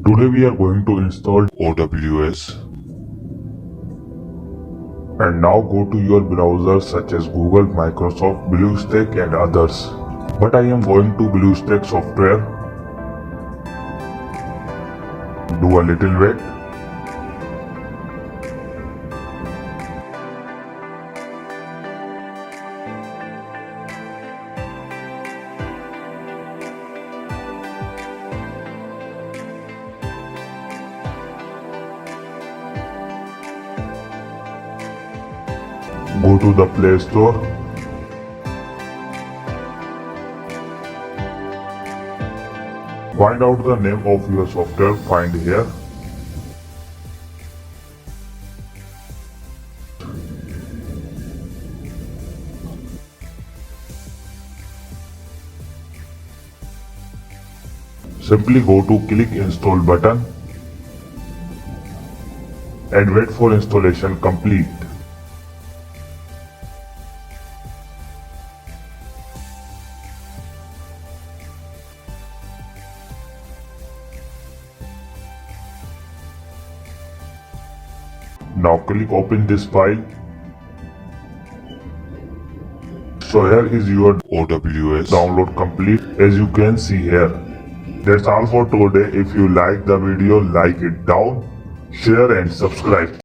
Today we are going to install OWS. And now go to your browser such as Google, Microsoft, BlueStack and others. But I am going to BlueStack software. Do a little wait. Go to the Play Store. Find out the name of your software, find here. Simply go to click install button and wait for installation complete. Now click open this file. So here is your OWS download complete, as you can see here. That's all for today. If you like the video, like it down, share and subscribe.